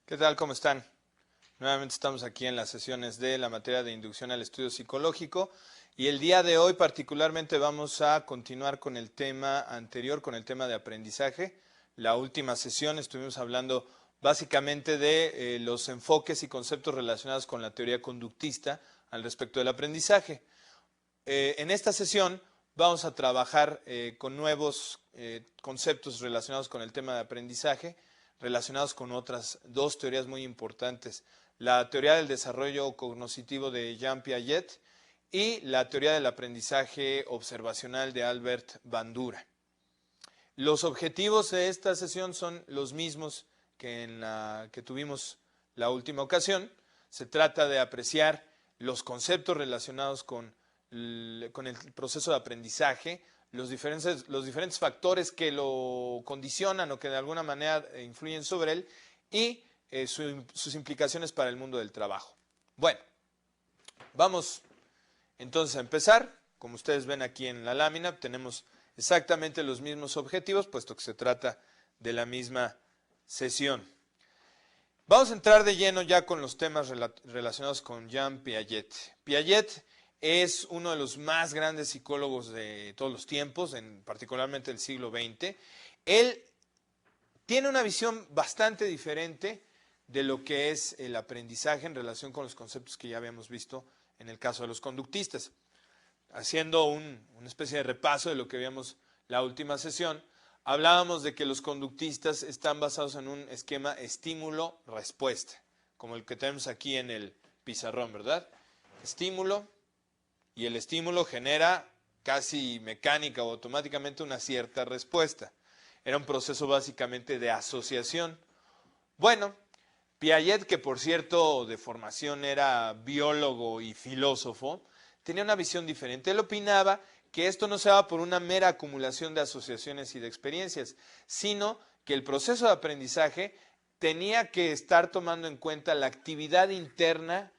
¿Qué tal? ¿Cómo están? Nuevamente estamos aquí en las sesiones de la materia de inducción al estudio psicológico y el día de hoy particularmente vamos a continuar con el tema anterior, con el tema de aprendizaje. La última sesión estuvimos hablando básicamente de los enfoques y conceptos relacionados con la teoría conductista al respecto del aprendizaje. En esta sesión vamos a trabajar con nuevos conceptos relacionados con el tema de aprendizaje, relacionados con otras dos teorías muy importantes, la teoría del desarrollo cognoscitivo de Jean Piaget y la teoría del aprendizaje observacional de Albert Bandura. Los objetivos de esta sesión son los mismos que en la que tuvimos la última ocasión. Se trata de apreciar los conceptos relacionados con el proceso de aprendizaje, los diferentes factores que lo condicionan o que de alguna manera influyen sobre él y sus implicaciones para el mundo del trabajo. Bueno, vamos entonces a empezar. Como ustedes ven aquí en la lámina, tenemos exactamente los mismos objetivos, puesto que se trata de la misma sesión. Vamos a entrar de lleno ya con los temas relacionados con Jean Piaget. Piaget es uno de los más grandes psicólogos de todos los tiempos, particularmente del siglo XX. Él tiene una visión bastante diferente de lo que es el aprendizaje en relación con los conceptos que ya habíamos visto en el caso de los conductistas. Haciendo una especie de repaso de lo que vimos la última sesión, hablábamos de que los conductistas están basados en un esquema estímulo-respuesta, como el que tenemos aquí en el pizarrón, ¿verdad? Estímulo, y el estímulo genera casi mecánica o automáticamente una cierta respuesta. Era un proceso básicamente de asociación. Bueno, Piaget, que por cierto de formación era biólogo y filósofo, tenía una visión diferente. Él opinaba que esto no se daba por una mera acumulación de asociaciones y de experiencias, sino que el proceso de aprendizaje tenía que estar tomando en cuenta la actividad interna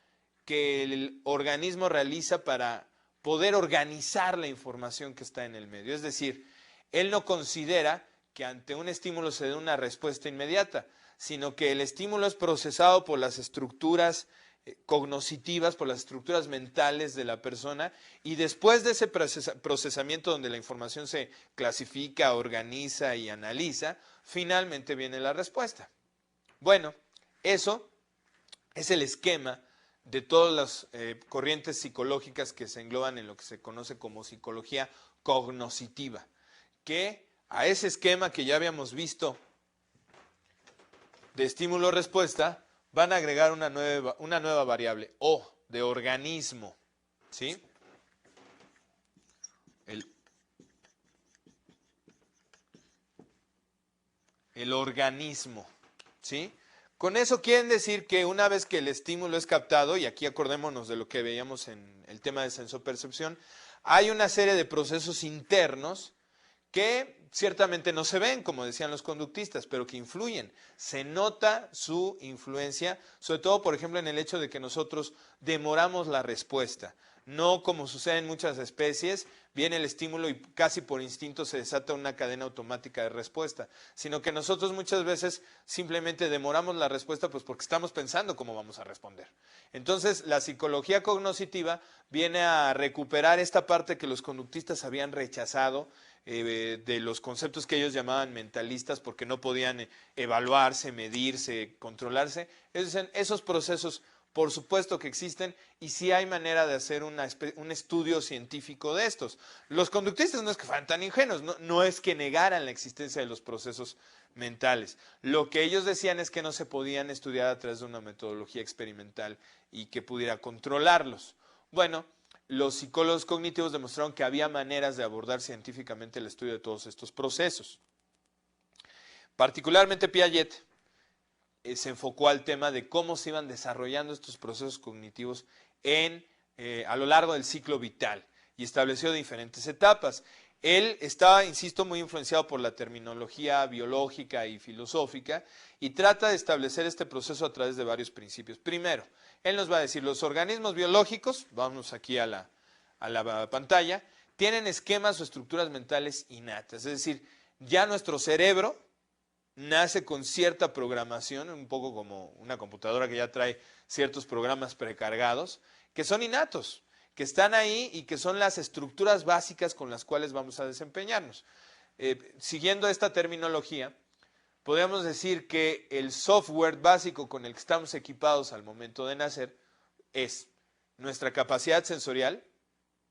que el organismo realiza para poder organizar la información que está en el medio. Es decir, él no considera que ante un estímulo se dé una respuesta inmediata, sino que el estímulo es procesado por las estructuras cognoscitivas, por las estructuras mentales de la persona, y después de ese procesamiento donde la información se clasifica, organiza y analiza, finalmente viene la respuesta. Bueno, eso es el esquema de todas las corrientes psicológicas que se engloban en lo que se conoce como psicología cognoscitiva, que a ese esquema que ya habíamos visto de estímulo-respuesta van a agregar una nueva variable, O, de organismo, ¿sí? El organismo, ¿sí? Con eso quieren decir que una vez que el estímulo es captado, y aquí acordémonos de lo que veíamos en el tema de sensopercepción, hay una serie de procesos internos que ciertamente no se ven, como decían los conductistas, pero que influyen. Se nota su influencia, sobre todo, por ejemplo, en el hecho de que nosotros demoramos la respuesta. No como sucede en muchas especies, viene el estímulo y casi por instinto se desata una cadena automática de respuesta, sino que nosotros muchas veces simplemente demoramos la respuesta pues porque estamos pensando cómo vamos a responder. Entonces, la psicología cognoscitiva viene a recuperar esta parte que los conductistas habían rechazado, de los conceptos que ellos llamaban mentalistas porque no podían evaluarse, medirse, controlarse. Esos procesos por supuesto que existen y sí hay manera de hacer un estudio científico de estos. Los conductistas no es que fueran tan ingenuos, no es que negaran la existencia de los procesos mentales. Lo que ellos decían es que no se podían estudiar a través de una metodología experimental y que pudiera controlarlos. Bueno, los psicólogos cognitivos demostraron que había maneras de abordar científicamente el estudio de todos estos procesos. Particularmente Piaget se enfocó al tema de cómo se iban desarrollando estos procesos cognitivos a lo largo del ciclo vital y estableció diferentes etapas. Él estaba, insisto, muy influenciado por la terminología biológica y filosófica y trata de establecer este proceso a través de varios principios. Primero, él nos va a decir, los organismos biológicos, vamos aquí a la pantalla, tienen esquemas o estructuras mentales innatas, es decir, ya nuestro cerebro nace con cierta programación, un poco como una computadora que ya trae ciertos programas precargados, que son innatos, que están ahí y que son las estructuras básicas con las cuales vamos a desempeñarnos. Siguiendo esta terminología, podríamos decir que el software básico con el que estamos equipados al momento de nacer es nuestra capacidad sensorial,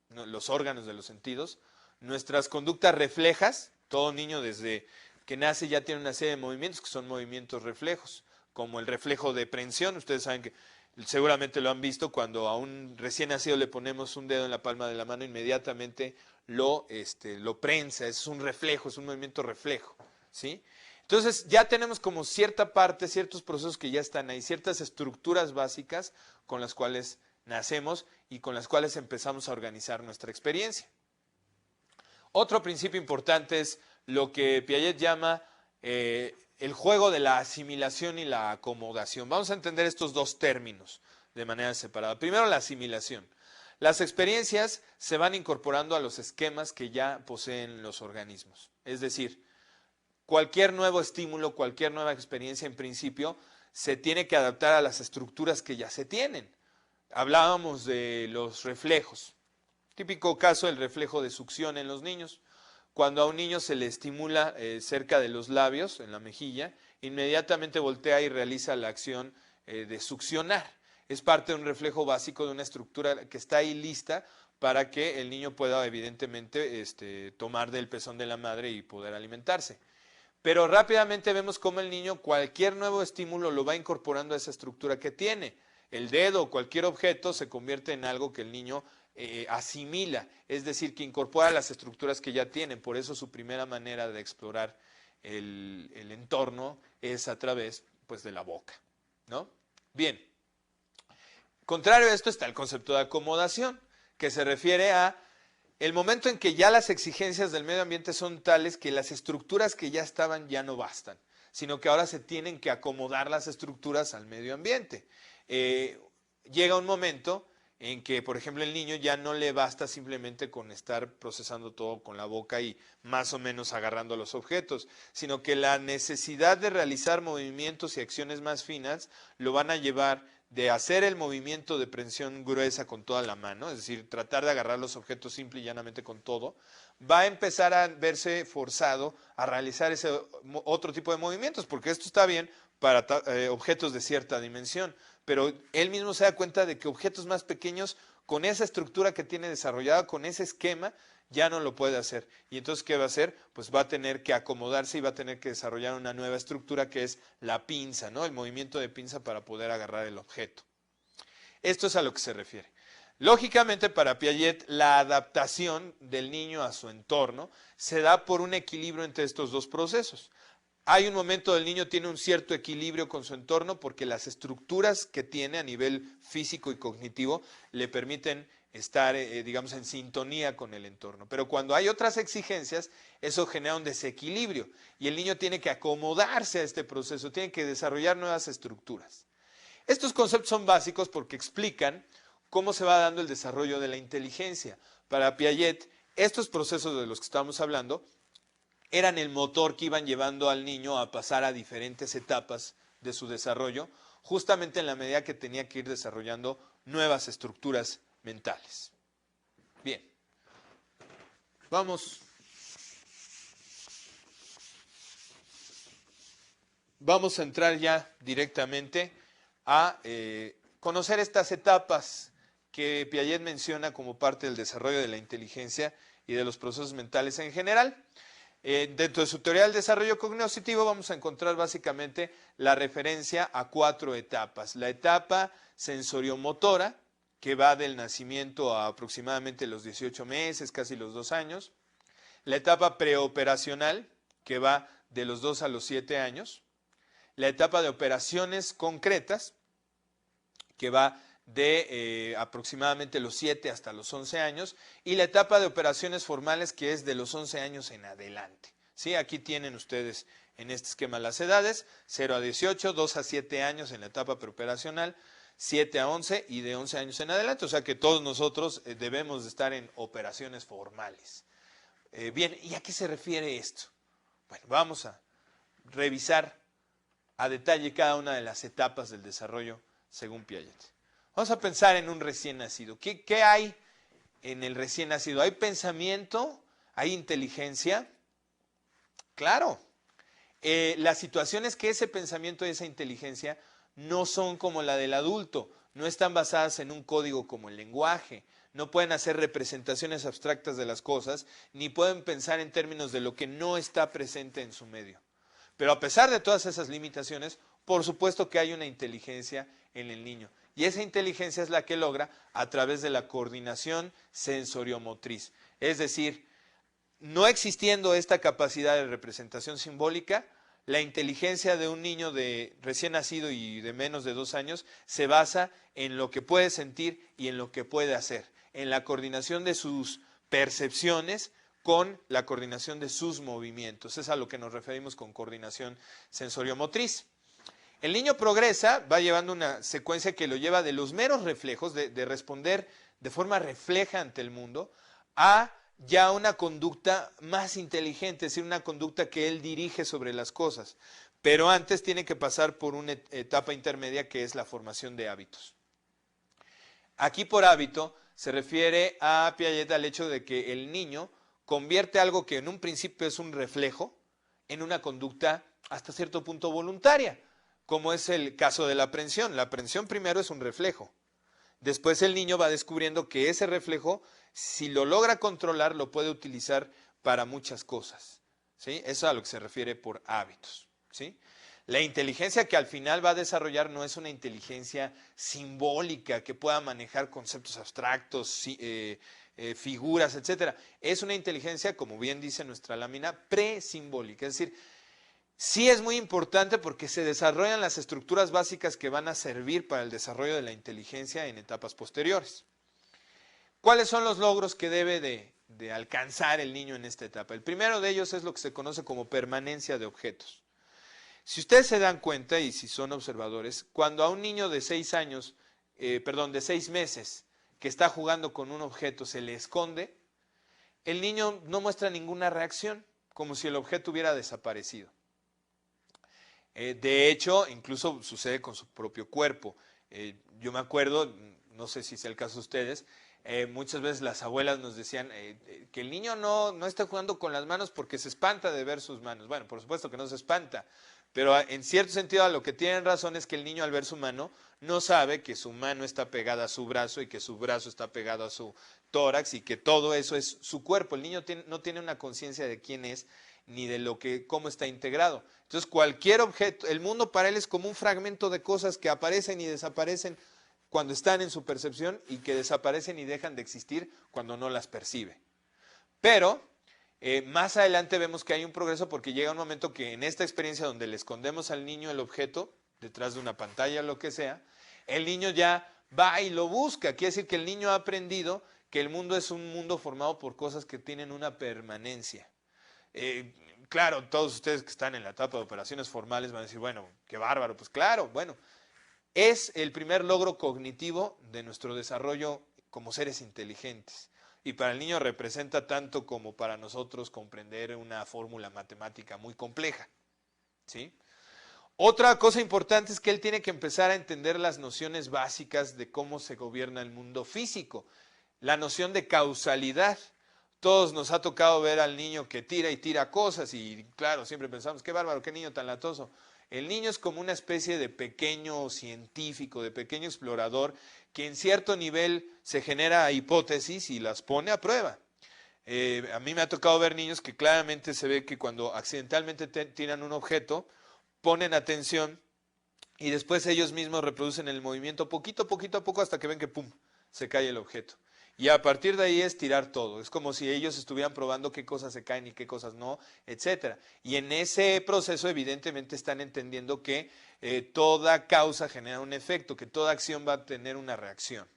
los órganos de los sentidos, nuestras conductas reflejas. Todo niño desde que nace ya tiene una serie de movimientos que son movimientos reflejos, como el reflejo de prensión. Ustedes saben que seguramente lo han visto, cuando a un recién nacido le ponemos un dedo en la palma de la mano, inmediatamente lo prensa. Es un reflejo, es un movimiento reflejo, ¿sí? Entonces ya tenemos como cierta parte, ciertos procesos que ya están ahí, ciertas estructuras básicas con las cuales nacemos y con las cuales empezamos a organizar nuestra experiencia. Otro principio importante es lo que Piaget llama el juego de la asimilación y la acomodación. Vamos a entender estos dos términos de manera separada. Primero, la asimilación. Las experiencias se van incorporando a los esquemas que ya poseen los organismos. Es decir, cualquier nuevo estímulo, cualquier nueva experiencia, en principio, se tiene que adaptar a las estructuras que ya se tienen. Hablábamos de los reflejos. Típico caso, el reflejo de succión en los niños. Cuando a un niño se le estimula cerca de los labios, en la mejilla, inmediatamente voltea y realiza la acción de succionar. Es parte de un reflejo básico de una estructura que está ahí lista para que el niño pueda, evidentemente, tomar del pezón de la madre y poder alimentarse. Pero rápidamente vemos cómo el niño, cualquier nuevo estímulo lo va incorporando a esa estructura que tiene. El dedo o cualquier objeto se convierte en algo que el niño asimila, es decir, que incorpora las estructuras que ya tienen. Por eso su primera manera de explorar el entorno es a través, pues, de la boca, ¿no? Bien, contrario a esto está el concepto de acomodación, que se refiere a el momento en que ya las exigencias del medio ambiente son tales que las estructuras que ya estaban ya no bastan, sino que ahora se tienen que acomodar las estructuras al medio ambiente. Llega un momento en que, por ejemplo, el niño ya no le basta simplemente con estar procesando todo con la boca y más o menos agarrando los objetos, sino que la necesidad de realizar movimientos y acciones más finas lo van a llevar de hacer el movimiento de prensión gruesa con toda la mano, es decir, tratar de agarrar los objetos simple y llanamente con todo, va a empezar a verse forzado a realizar ese otro tipo de movimientos, porque esto está bien para objetos de cierta dimensión, pero él mismo se da cuenta de que objetos más pequeños, con esa estructura que tiene desarrollada, con ese esquema, ya no lo puede hacer. Y entonces, ¿qué va a hacer? Pues va a tener que acomodarse y va a tener que desarrollar una nueva estructura que es la pinza, ¿no? El movimiento de pinza para poder agarrar el objeto. Esto es a lo que se refiere. Lógicamente, para Piaget, la adaptación del niño a su entorno se da por un equilibrio entre estos dos procesos. Hay un momento del niño tiene un cierto equilibrio con su entorno porque las estructuras que tiene a nivel físico y cognitivo le permiten estar, digamos, en sintonía con el entorno. Pero cuando hay otras exigencias, eso genera un desequilibrio y el niño tiene que acomodarse a este proceso, tiene que desarrollar nuevas estructuras. Estos conceptos son básicos porque explican cómo se va dando el desarrollo de la inteligencia. Para Piaget, estos procesos de los que estamos hablando eran el motor que iban llevando al niño a pasar a diferentes etapas de su desarrollo, justamente en la medida que tenía que ir desarrollando nuevas estructuras mentales. Bien, vamos a entrar ya directamente a conocer estas etapas que Piaget menciona como parte del desarrollo de la inteligencia y de los procesos mentales en general. Dentro de su teoría del desarrollo cognitivo vamos a encontrar básicamente la referencia a 4 etapas. La etapa sensoriomotora, que va del nacimiento a aproximadamente los 18 meses, casi los 2 años. La etapa preoperacional, que va de los 2 a los 7 años. La etapa de operaciones concretas, que va de aproximadamente los 7 hasta los 11 años, y la etapa de operaciones formales, que es de los 11 años en adelante. ¿Sí? Aquí tienen ustedes en este esquema las edades: 0 a 18, 2 a 7 años en la etapa preoperacional, 7 a 11 y de 11 años en adelante. O sea que todos nosotros debemos de estar en operaciones formales. Bien, ¿y a qué se refiere esto? Bueno, vamos a revisar a detalle cada una de las etapas del desarrollo según Piaget. Vamos a pensar en un recién nacido. ¿Qué hay en el recién nacido? ¿Hay pensamiento? ¿Hay inteligencia? Claro. La situación es que ese pensamiento y esa inteligencia no son como la del adulto, no están basadas en un código como el lenguaje, no pueden hacer representaciones abstractas de las cosas, ni pueden pensar en términos de lo que no está presente en su medio. Pero a pesar de todas esas limitaciones, por supuesto que hay una inteligencia en el niño. Y esa inteligencia es la que logra a través de la coordinación sensoriomotriz. Es decir, no existiendo esta capacidad de representación simbólica, la inteligencia de un niño de recién nacido y de menos de 2 años se basa en lo que puede sentir y en lo que puede hacer, en la coordinación de sus percepciones con la coordinación de sus movimientos. Es a lo que nos referimos con coordinación sensoriomotriz. El niño progresa, va llevando una secuencia que lo lleva de los meros reflejos, de responder de forma refleja ante el mundo, a ya una conducta más inteligente, es decir, una conducta que él dirige sobre las cosas. Pero antes tiene que pasar por una etapa intermedia que es la formación de hábitos. Aquí por hábito se refiere a Piaget al hecho de que el niño convierte algo que en un principio es un reflejo en una conducta hasta cierto punto voluntaria, como es el caso de la aprensión. La aprensión primero es un reflejo. Después el niño va descubriendo que ese reflejo, si lo logra controlar, lo puede utilizar para muchas cosas. ¿Sí? Eso es a lo que se refiere por hábitos. ¿Sí? La inteligencia que al final va a desarrollar no es una inteligencia simbólica que pueda manejar conceptos abstractos, figuras, etc. Es una inteligencia, como bien dice nuestra lámina, presimbólica. Es decir, sí es muy importante porque se desarrollan las estructuras básicas que van a servir para el desarrollo de la inteligencia en etapas posteriores. ¿Cuáles son los logros que debe de alcanzar el niño en esta etapa? El primero de ellos es lo que se conoce como permanencia de objetos. Si ustedes se dan cuenta, y si son observadores, cuando a un niño de 6 años, de 6 meses, que está jugando con un objeto, se le esconde, el niño no muestra ninguna reacción, como si el objeto hubiera desaparecido. De hecho, incluso sucede con su propio cuerpo. Yo me acuerdo, no sé si es el caso de ustedes, muchas veces las abuelas nos decían que el niño no está jugando con las manos porque se espanta de ver sus manos. Bueno, por supuesto que no se espanta, pero en cierto sentido a lo que tienen razón es que el niño al ver su mano no sabe que su mano está pegada a su brazo y que su brazo está pegado a su tórax y que todo eso es su cuerpo. El niño no tiene una conciencia de quién es ni de cómo está integrado. Entonces cualquier objeto, el mundo para él es como un fragmento de cosas que aparecen y desaparecen cuando están en su percepción y que desaparecen y dejan de existir cuando no las percibe. Pero más adelante vemos que hay un progreso porque llega un momento que en esta experiencia donde le escondemos al niño el objeto, detrás de una pantalla o lo que sea, el niño ya va y lo busca. Quiere decir que el niño ha aprendido que el mundo es un mundo formado por cosas que tienen una permanencia. Claro, todos ustedes que están en la etapa de operaciones formales van a decir, bueno, qué bárbaro. Pues claro, bueno, es el primer logro cognitivo de nuestro desarrollo como seres inteligentes. Y para el niño representa tanto como para nosotros comprender una fórmula matemática muy compleja. ¿Sí? Otra cosa importante es que él tiene que empezar a entender las nociones básicas de cómo se gobierna el mundo físico. La noción de causalidad. Todos nos ha tocado ver al niño que tira y tira cosas y claro, siempre pensamos, qué bárbaro, qué niño tan latoso. El niño es como una especie de pequeño científico, de pequeño explorador que en cierto nivel se genera hipótesis y las pone a prueba. A mí me ha tocado ver niños que claramente se ve que cuando accidentalmente tiran un objeto, ponen atención y después ellos mismos reproducen el movimiento poquito a poco hasta que ven que pum, se cae el objeto. Y a partir de ahí es tirar todo. Es como si ellos estuvieran probando qué cosas se caen y qué cosas no, etcétera. Y en ese proceso evidentemente están entendiendo que toda causa genera un efecto, que toda acción va a tener una reacción.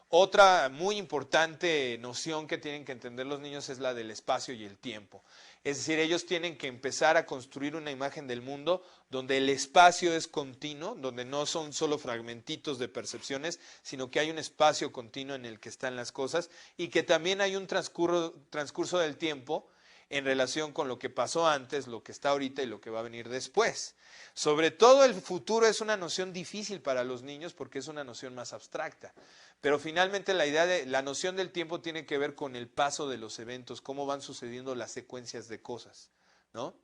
Otra muy importante noción que tienen que entender los niños es la del espacio y el tiempo. Es decir, ellos tienen que empezar a construir una imagen del mundo donde el espacio es continuo, donde no son solo fragmentitos de percepciones, sino que hay un espacio continuo en el que están las cosas y que también hay un transcurso del tiempo en relación con lo que pasó antes, lo que está ahorita y lo que va a venir después. Sobre todo el futuro es una noción difícil para los niños porque es una noción más abstracta. Pero finalmente la noción del tiempo tiene que ver con el paso de los eventos, cómo van sucediendo las secuencias de cosas, ¿no?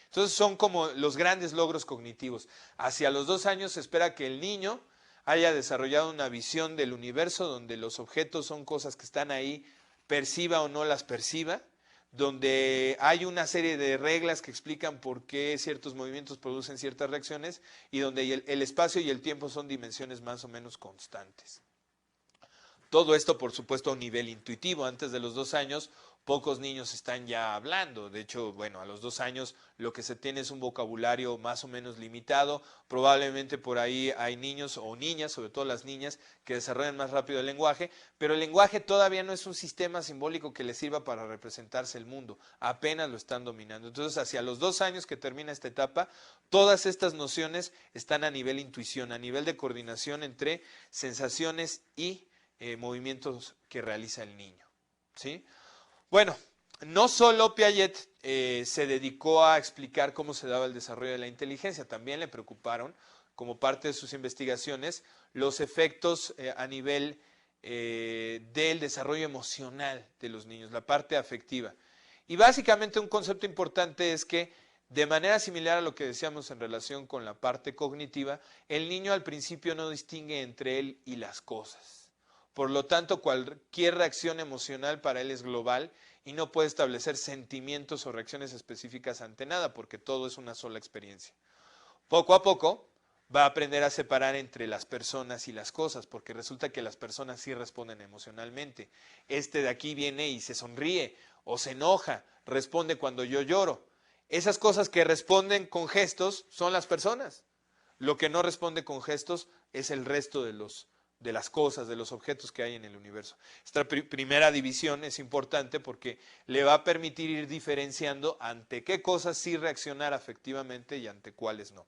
Entonces son como los grandes logros cognitivos. Hacia los 2 años se espera que el niño haya desarrollado una visión del universo donde los objetos son cosas que están ahí, perciba o no las perciba, donde hay una serie de reglas que explican por qué ciertos movimientos producen ciertas reacciones y donde el espacio y el tiempo son dimensiones más o menos constantes. Todo esto, por supuesto, a un nivel intuitivo. Antes de los 2 años, pocos niños están ya hablando. De hecho, bueno, a los 2 años lo que se tiene es un vocabulario más o menos limitado. Probablemente por ahí hay niños o niñas, sobre todo las niñas, que desarrollan más rápido el lenguaje, pero el lenguaje todavía no es un sistema simbólico que les sirva para representarse el mundo. Apenas lo están dominando. Entonces, hacia los 2 años que termina esta etapa, todas estas nociones están a nivel intuición, a nivel de coordinación entre sensaciones y movimientos que realiza el niño, ¿sí? Bueno, no solo Piaget se dedicó a explicar cómo se daba el desarrollo de la inteligencia, también le preocuparon, como parte de sus investigaciones, los efectos a nivel del desarrollo emocional de los niños, la parte afectiva. Y básicamente un concepto importante es que, de manera similar a lo que decíamos en relación con la parte cognitiva, el niño al principio no distingue entre él y las cosas. Por lo tanto, cualquier reacción emocional para él es global y no puede establecer sentimientos o reacciones específicas ante nada, porque todo es una sola experiencia. Poco a poco va a aprender a separar entre las personas y las cosas, porque resulta que las personas sí responden emocionalmente. Este de aquí viene y se sonríe o se enoja, responde cuando yo lloro. Esas cosas que responden con gestos son las personas. Lo que no responde con gestos es el resto de las cosas, de los objetos que hay en el universo. Esta primera división es importante porque le va a permitir ir diferenciando ante qué cosas sí reaccionar afectivamente y ante cuáles no.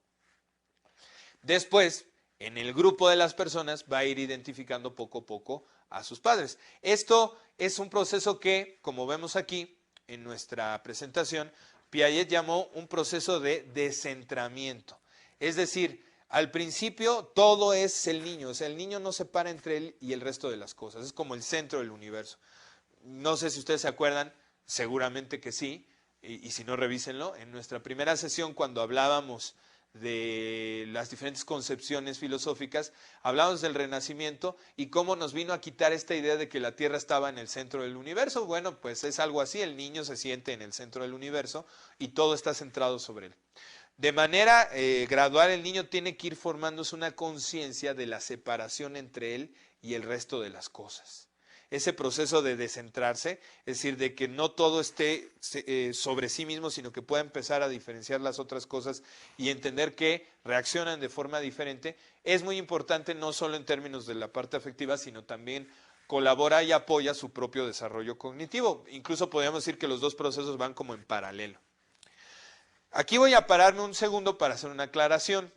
Después, en el grupo de las personas va a ir identificando poco a poco a sus padres. Esto es un proceso que, como vemos aquí en nuestra presentación, Piaget llamó un proceso de descentramiento. Es decir, al principio todo es el niño, o sea, el niño no se para entre él y el resto de las cosas, es como el centro del universo. No sé si ustedes se acuerdan, seguramente que sí, y si no, revísenlo. En nuestra primera sesión, cuando hablábamos de las diferentes concepciones filosóficas, hablamos del Renacimiento y cómo nos vino a quitar esta idea de que la Tierra estaba en el centro del universo. Bueno, pues es algo así, el niño se siente en el centro del universo y todo está centrado sobre él. De manera gradual el niño tiene que ir formándose una conciencia de la separación entre él y el resto de las cosas. Ese proceso de descentrarse, es decir, de que no todo esté sobre sí mismo, sino que pueda empezar a diferenciar las otras cosas y entender que reaccionan de forma diferente, es muy importante no solo en términos de la parte afectiva, sino también colabora y apoya su propio desarrollo cognitivo. Incluso podríamos decir que los dos procesos van como en paralelo. Aquí voy a pararme un segundo para hacer una aclaración.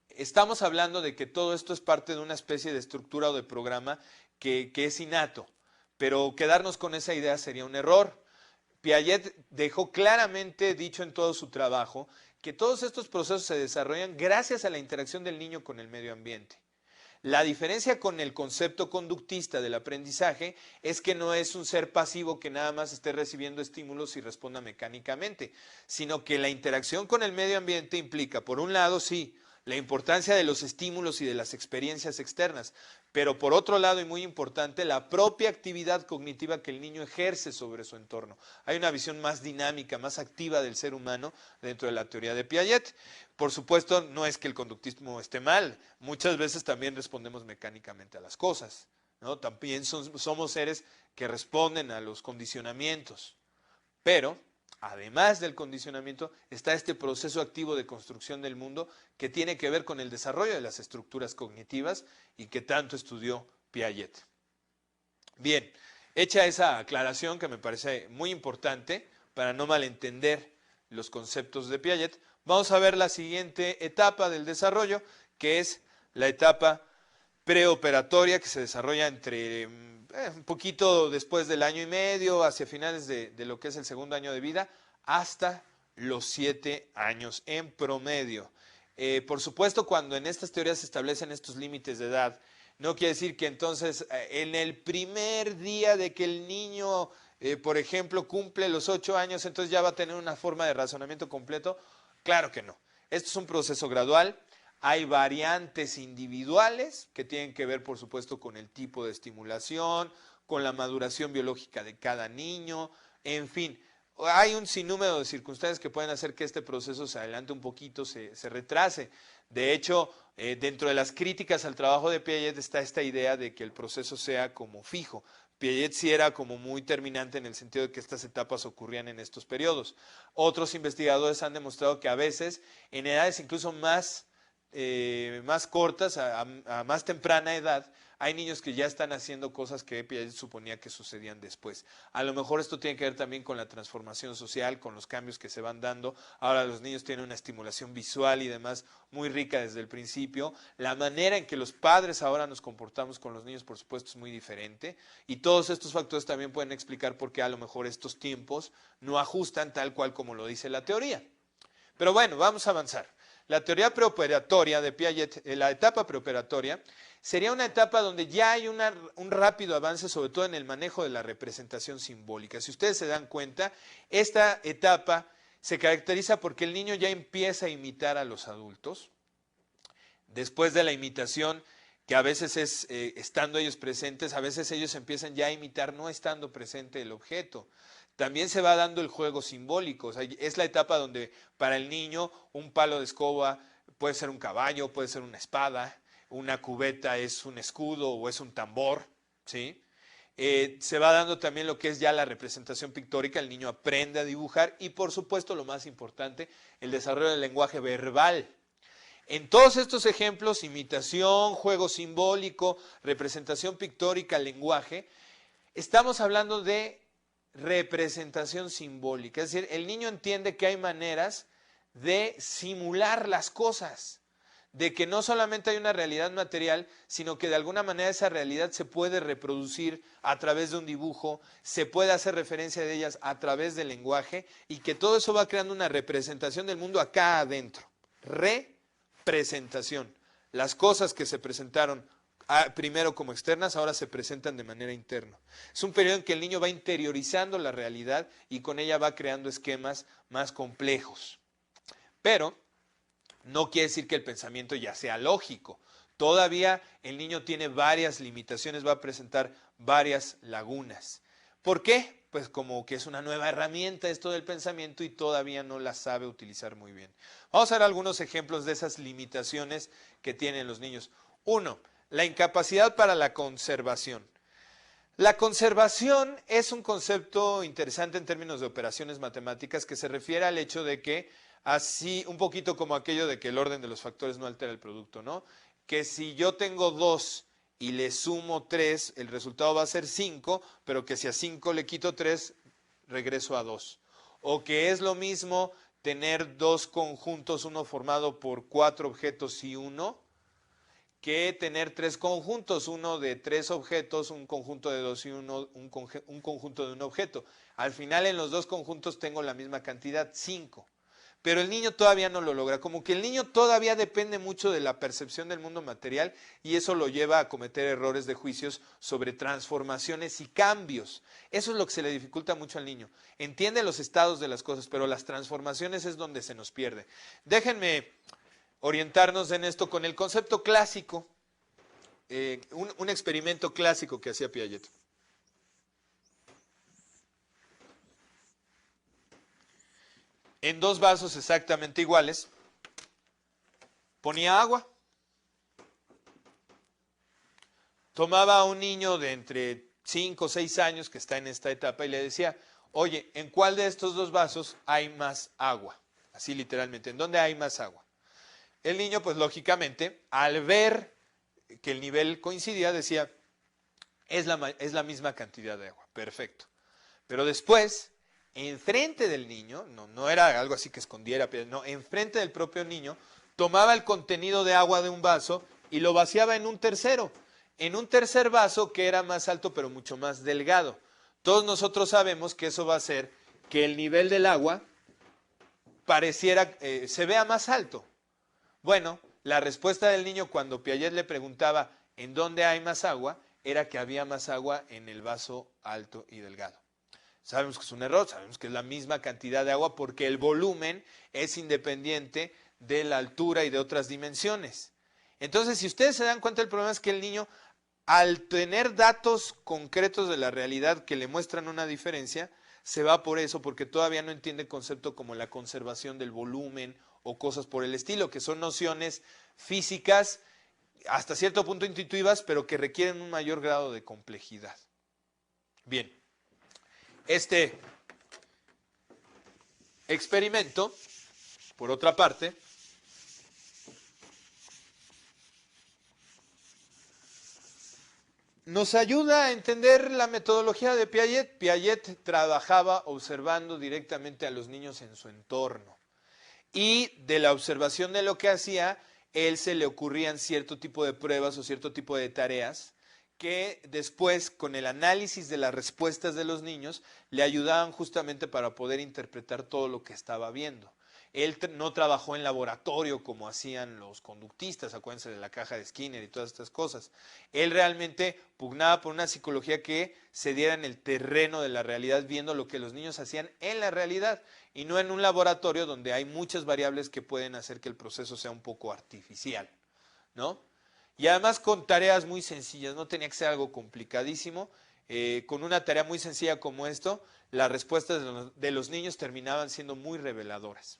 Estamos hablando de que todo esto es parte de una especie de estructura o de programa que es innato, pero quedarnos con esa idea sería un error. Piaget dejó claramente dicho en todo su trabajo que todos estos procesos se desarrollan gracias a la interacción del niño con el medio ambiente. La diferencia con el concepto conductista del aprendizaje es que no es un ser pasivo que nada más esté recibiendo estímulos y responda mecánicamente, sino que la interacción con el medio ambiente implica, por un lado, sí, la importancia de los estímulos y de las experiencias externas, pero por otro lado, y muy importante, la propia actividad cognitiva que el niño ejerce sobre su entorno. Hay una visión más dinámica, más activa del ser humano dentro de la teoría de Piaget. Por supuesto, no es que el conductismo esté mal, muchas veces también respondemos mecánicamente a las cosas, ¿no? También somos seres que responden a los condicionamientos, pero además del condicionamiento está este proceso activo de construcción del mundo que tiene que ver con el desarrollo de las estructuras cognitivas y que tanto estudió Piaget. Bien, hecha esa aclaración que me parece muy importante para no malentender los conceptos de Piaget, vamos a ver la siguiente etapa del desarrollo, que es la etapa preoperatoria que se desarrolla entre un poquito después del año y medio, hacia finales de lo que es el segundo año de vida, hasta los 7 años en promedio. Por supuesto, cuando en estas teorías se establecen estos límites de edad, no quiere decir que entonces en el primer día de que el niño, por ejemplo, cumple los 8 años, entonces ya va a tener una forma de razonamiento completo. Claro que no. Esto es un proceso gradual. Hay variantes individuales que tienen que ver, por supuesto, con el tipo de estimulación, con la maduración biológica de cada niño, en fin. Hay un sinnúmero de circunstancias que pueden hacer que este proceso se adelante un poquito, se retrase. De hecho, dentro de las críticas al trabajo de Piaget está esta idea de que el proceso sea como fijo. Piaget sí era como muy terminante en el sentido de que estas etapas ocurrían en estos periodos. Otros investigadores han demostrado que a veces, en edades incluso más cortas, a más temprana edad, hay niños que ya están haciendo cosas que Piaget suponía que sucedían después. A lo mejor esto tiene que ver también con la transformación social, con los cambios que se van dando. Ahora los niños tienen una estimulación visual y demás muy rica desde el principio. La manera en que los padres ahora nos comportamos con los niños, por supuesto, es muy diferente. Y todos estos factores también pueden explicar por qué a lo mejor estos tiempos no ajustan tal cual como lo dice la teoría. Pero bueno, vamos a avanzar. La teoría preoperatoria de Piaget, la etapa preoperatoria, sería una etapa donde ya hay un rápido avance, sobre todo en el manejo de la representación simbólica. Si ustedes se dan cuenta, esta etapa se caracteriza porque el niño ya empieza a imitar a los adultos. Después de la imitación, que a veces es estando ellos presentes, a veces ellos empiezan ya a imitar no estando presente el objeto. También se va dando el juego simbólico, o sea, es la etapa donde para el niño un palo de escoba puede ser un caballo, puede ser una espada, una cubeta es un escudo o es un tambor, ¿sí? Se va dando también lo que es ya la representación pictórica, el niño aprende a dibujar y por supuesto lo más importante, el desarrollo del lenguaje verbal. En todos estos ejemplos, imitación, juego simbólico, representación pictórica, lenguaje, estamos hablando de representación simbólica. Es decir, el niño entiende que hay maneras de simular las cosas, de que no solamente hay una realidad material, sino que de alguna manera esa realidad se puede reproducir a través de un dibujo, se puede hacer referencia de ellas a través del lenguaje y que todo eso va creando una representación del mundo acá adentro. Representación. Las cosas que se presentaron primero como externas, ahora se presentan de manera interna. Es un periodo en que el niño va interiorizando la realidad y con ella va creando esquemas más complejos. Pero no quiere decir que el pensamiento ya sea lógico. Todavía el niño tiene varias limitaciones, va a presentar varias lagunas. ¿Por qué? Pues como que es una nueva herramienta esto del pensamiento y todavía no la sabe utilizar muy bien. Vamos a ver algunos ejemplos de esas limitaciones que tienen los niños. Uno, la incapacidad para la conservación. La conservación es un concepto interesante en términos de operaciones matemáticas que se refiere al hecho de que así, un poquito como aquello de que el orden de los factores no altera el producto, ¿no? Que si yo tengo 2 y le sumo 3, el resultado va a ser 5, pero que si a 5 le quito 3, regreso a 2. O que es lo mismo tener dos conjuntos, uno formado por 4 objetos y uno, que tener 3 conjuntos, uno de 3 objetos, un conjunto de 2 y uno, un conjunto de un objeto. Al final en los dos conjuntos tengo la misma cantidad, 5. Pero el niño todavía no lo logra, como que el niño todavía depende mucho de la percepción del mundo material y eso lo lleva a cometer errores de juicios sobre transformaciones y cambios. Eso es lo que se le dificulta mucho al niño. Entiende los estados de las cosas, pero las transformaciones es donde se nos pierde. Déjenme orientarnos en esto con el concepto clásico, un experimento clásico que hacía Piaget. En 2 vasos exactamente iguales, ponía agua. Tomaba a un niño de entre 5 o 6 años que está en esta etapa y le decía, oye, ¿en cuál de estos 2 vasos hay más agua? Así literalmente, ¿en dónde hay más agua? El niño, pues lógicamente, al ver que el nivel coincidía, decía, es la misma cantidad de agua, perfecto. Pero después, enfrente del niño, no era algo así que escondiera, no, enfrente del propio niño, tomaba el contenido de agua de un vaso y lo vaciaba en un tercer vaso que era más alto pero mucho más delgado. Todos nosotros sabemos que eso va a hacer que el nivel del agua se vea más alto. Bueno, la respuesta del niño cuando Piaget le preguntaba ¿en dónde hay más agua? Era que había más agua en el vaso alto y delgado. Sabemos que es un error, sabemos que es la misma cantidad de agua porque el volumen es independiente de la altura y de otras dimensiones. Entonces, si ustedes se dan cuenta, el problema es que el niño, al tener datos concretos de la realidad que le muestran una diferencia, se va por eso, porque todavía no entiende el concepto como la conservación del volumen o cosas por el estilo, que son nociones físicas hasta cierto punto intuitivas, pero que requieren un mayor grado de complejidad. Bien, este experimento, por otra parte, nos ayuda a entender la metodología de Piaget. Piaget trabajaba observando directamente a los niños en su entorno. Y de la observación de lo que hacía, él se le ocurrían cierto tipo de pruebas o cierto tipo de tareas que después, con el análisis de las respuestas de los niños, le ayudaban justamente para poder interpretar todo lo que estaba viendo. Él no trabajó en laboratorio como hacían los conductistas, acuérdense de la caja de Skinner y todas estas cosas. Él realmente pugnaba por una psicología que se diera en el terreno de la realidad, viendo lo que los niños hacían en la realidad y no en un laboratorio donde hay muchas variables que pueden hacer que el proceso sea un poco artificial, ¿no? Y además con tareas muy sencillas, no tenía que ser algo complicadísimo. Con una tarea muy sencilla como esto, las respuestas de los niños terminaban siendo muy reveladoras.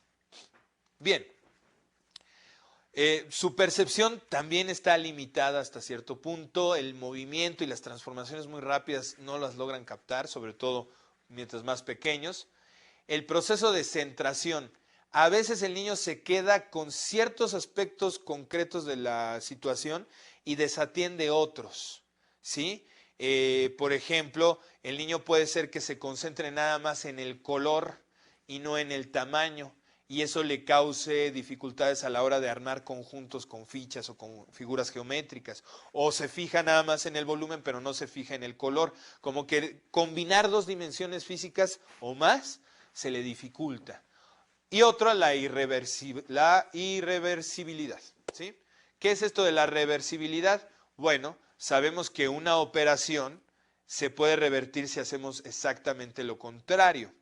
Bien, su percepción también está limitada hasta cierto punto, el movimiento y las transformaciones muy rápidas no las logran captar, sobre todo mientras más pequeños. El proceso de centración, a veces el niño se queda con ciertos aspectos concretos de la situación y desatiende otros, ¿sí? Por ejemplo, el niño puede ser que se concentre nada más en el color y no en el tamaño, y eso le cause dificultades a la hora de armar conjuntos con fichas o con figuras geométricas, o se fija nada más en el volumen pero no se fija en el color, como que combinar dos dimensiones físicas o más se le dificulta. Y otra, la irreversibilidad, ¿sí? ¿Qué es esto de la reversibilidad? Bueno, sabemos que una operación se puede revertir si hacemos exactamente lo contrario.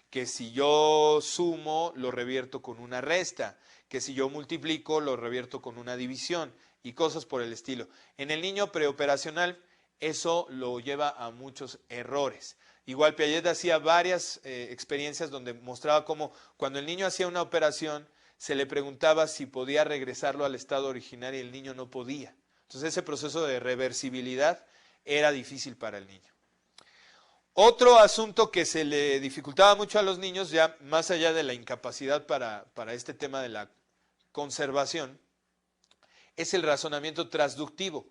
Que si yo sumo, lo revierto con una resta, que si yo multiplico, lo revierto con una división y cosas por el estilo. En el niño preoperacional, eso lo lleva a muchos errores. Igual Piaget hacía varias experiencias donde mostraba cómo cuando el niño hacía una operación, se le preguntaba si podía regresarlo al estado originario y el niño no podía. Entonces ese proceso de reversibilidad era difícil para el niño. Otro asunto que se le dificultaba mucho a los niños, ya más allá de la incapacidad para este tema de la conservación, es el razonamiento transductivo.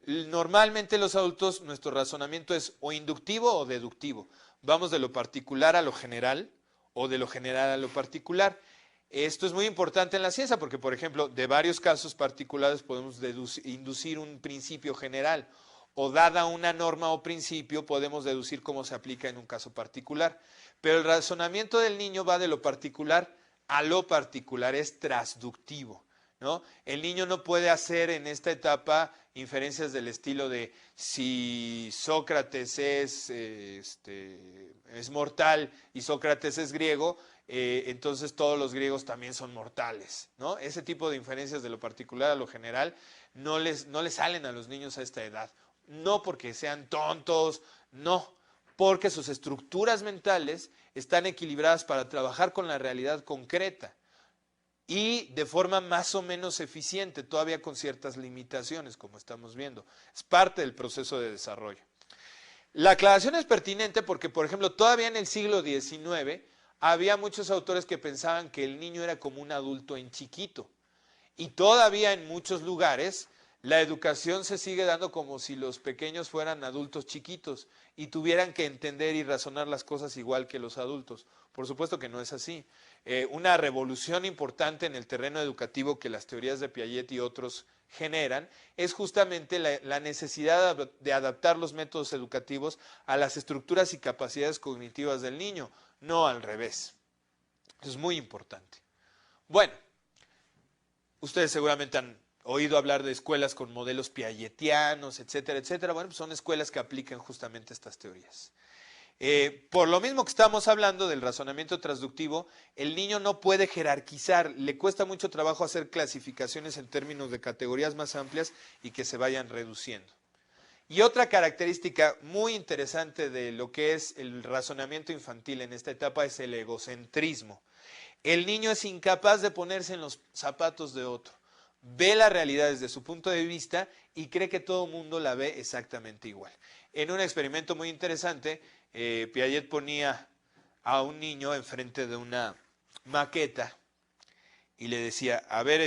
Normalmente los adultos, nuestro razonamiento es o inductivo o deductivo. Vamos de lo particular a lo general o de lo general a lo particular. Esto es muy importante en la ciencia porque, por ejemplo, de varios casos particulares podemos inducir un principio general o dada una norma o principio podemos deducir cómo se aplica en un caso particular. Pero el razonamiento del niño va de lo particular a lo particular, es transductivo, ¿no? El niño no puede hacer en esta etapa inferencias del estilo de si Sócrates es mortal y Sócrates es griego, entonces todos los griegos también son mortales, ¿no? Ese tipo de inferencias de lo particular a lo general no les salen a los niños a esta edad. No porque sean tontos, no, porque sus estructuras mentales están equilibradas para trabajar con la realidad concreta y de forma más o menos eficiente, todavía con ciertas limitaciones, como estamos viendo. Es parte del proceso de desarrollo. La aclaración es pertinente porque, por ejemplo, todavía en el siglo XIX había muchos autores que pensaban que el niño era como un adulto en chiquito. Y todavía en muchos lugares la educación se sigue dando como si los pequeños fueran adultos chiquitos y tuvieran que entender y razonar las cosas igual que los adultos. Por supuesto que no es así. una revolución importante en el terreno educativo que las teorías de Piaget y otros generan, es justamente la necesidad de adaptar los métodos educativos a las estructuras y capacidades cognitivas del niño, no al revés. Eso es muy importante. Bueno, ustedes seguramente han oído hablar de escuelas con modelos piagetianos, etcétera, etcétera. Bueno, pues son escuelas que aplican justamente estas teorías. Por lo mismo que estamos hablando del razonamiento transductivo, el niño no puede jerarquizar, le cuesta mucho trabajo hacer clasificaciones en términos de categorías más amplias y que se vayan reduciendo. Y otra característica muy interesante de lo que es el razonamiento infantil en esta etapa es el egocentrismo. El niño es incapaz de ponerse en los zapatos de otro, ve la realidad desde su punto de vista y cree que todo el mundo la ve exactamente igual. En un experimento muy interesante, Piaget ponía a un niño enfrente de una maqueta y le decía, a ver,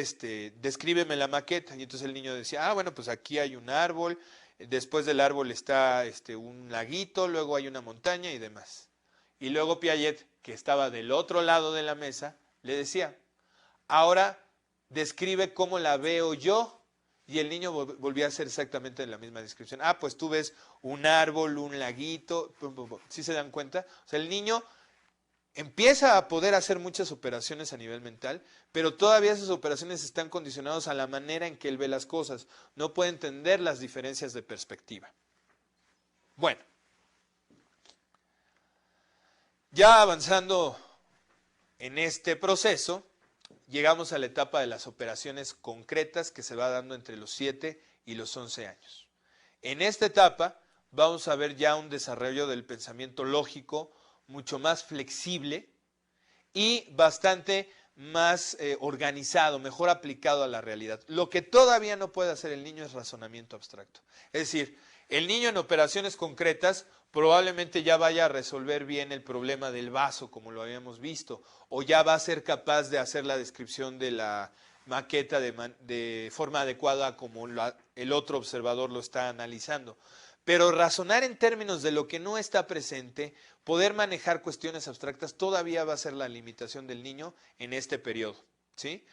descríbeme la maqueta. Y entonces el niño decía, bueno, pues aquí hay un árbol, después del árbol está un laguito, luego hay una montaña y demás. Y luego Piaget, que estaba del otro lado de la mesa, le decía, ahora describe cómo la veo yo. Y el niño volvía a hacer exactamente la misma descripción. Pues tú ves un árbol, un laguito, pum, pum, pum. ¿Sí se dan cuenta? O sea, el niño empieza a poder hacer muchas operaciones a nivel mental, pero todavía esas operaciones están condicionadas a la manera en que él ve las cosas. No puede entender las diferencias de perspectiva. Bueno, ya avanzando en este proceso, llegamos a la etapa de las operaciones concretas que se va dando entre los 7 y los 11 años. En esta etapa vamos a ver ya un desarrollo del pensamiento lógico mucho más flexible y bastante más organizado, mejor aplicado a la realidad. Lo que todavía no puede hacer el niño es razonamiento abstracto. Es decir, el niño en operaciones concretas probablemente ya vaya a resolver bien el problema del vaso, como lo habíamos visto, o ya va a ser capaz de hacer la descripción de la maqueta de forma adecuada como el otro observador lo está analizando. Pero razonar en términos de lo que no está presente, poder manejar cuestiones abstractas, todavía va a ser la limitación del niño en este periodo, ¿sí?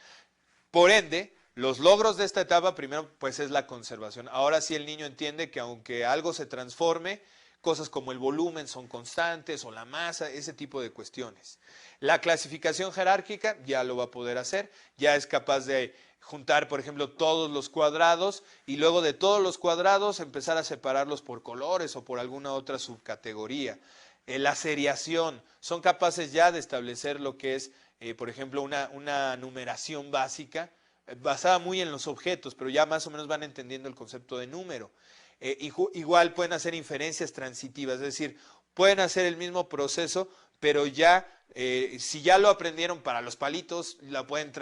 Por ende, los logros de esta etapa, primero, pues es la conservación. Ahora sí el niño entiende que aunque algo se transforme, cosas como el volumen son constantes o la masa, ese tipo de cuestiones. La clasificación jerárquica ya lo va a poder hacer, ya es capaz de juntar, por ejemplo, todos los cuadrados y luego de todos los cuadrados empezar a separarlos por colores o por alguna otra subcategoría. La seriación, son capaces ya de establecer lo que es, por ejemplo, una numeración básica, basada muy en los objetos, pero ya más o menos van entendiendo el concepto de número. Igual pueden hacer inferencias transitivas, es decir, pueden hacer el mismo proceso, pero ya, si ya lo aprendieron para los palitos, la pueden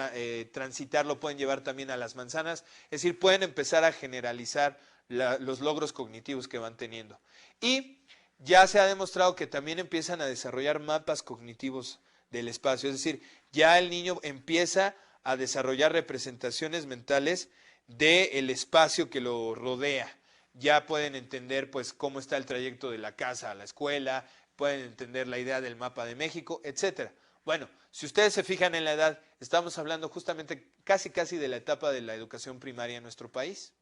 transitar, lo pueden llevar también a las manzanas, es decir, pueden empezar a generalizar los logros cognitivos que van teniendo. Y ya se ha demostrado que también empiezan a desarrollar mapas cognitivos del espacio, es decir, ya el niño empieza a desarrollar representaciones mentales del espacio que lo rodea. Ya pueden entender pues cómo está el trayecto de la casa a la escuela, pueden entender la idea del mapa de México, etcétera. Bueno, si ustedes se fijan en la edad, estamos hablando justamente casi de la etapa de la educación primaria en nuestro país.